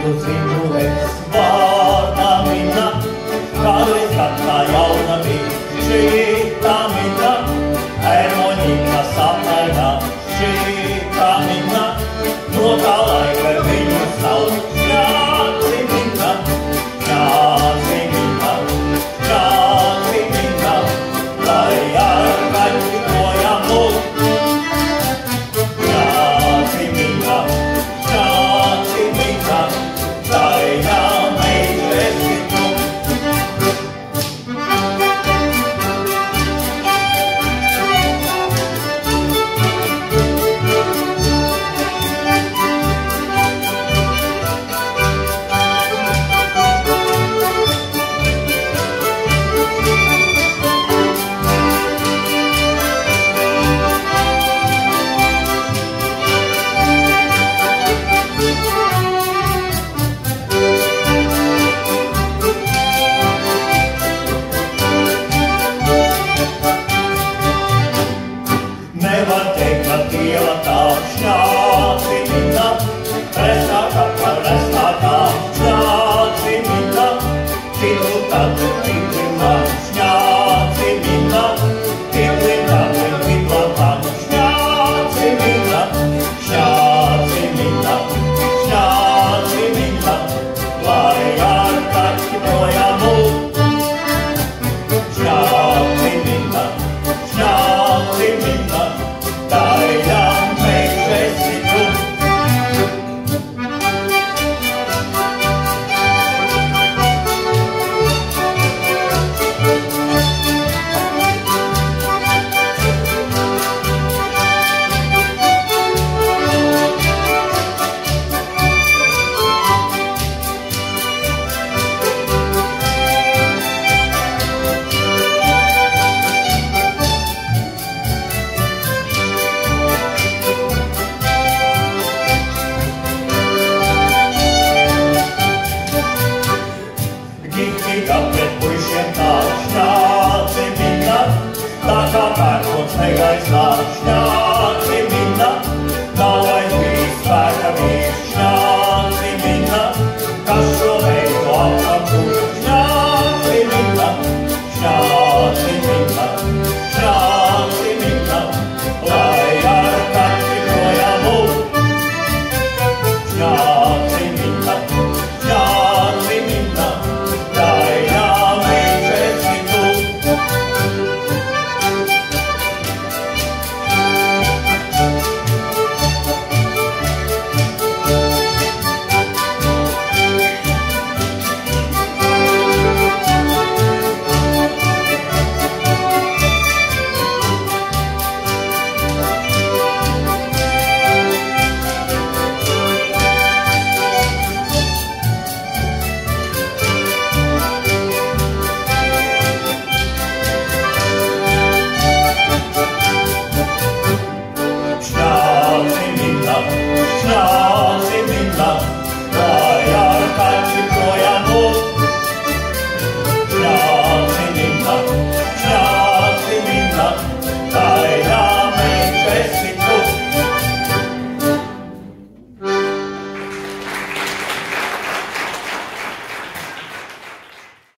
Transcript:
tu zinu es. Vārna mina, kādreiz katrā jauna bija. Šitā mina, harmonika sapainā. Šitā mina, no tā laika viņu sauc. Šāci mina, šāci mina, šāci mina, lai ar kaķi projām lūk. Šāci mina, lai jāmeiz esi tu. Nevar teikt, ka Dieva tā šķāci mina, restākā par restākā šķāci mina, citu tad citu man šķāci mina, tiklina man šķāci mina, šķāci mina, šķāci mina, lai ar kaķi projām lūk. Šķāci mina, šķāci mina, lai jāmeiz esi tu. Pret puišiem tā šķāci mina, tā kā pērkots negaisā šķāci.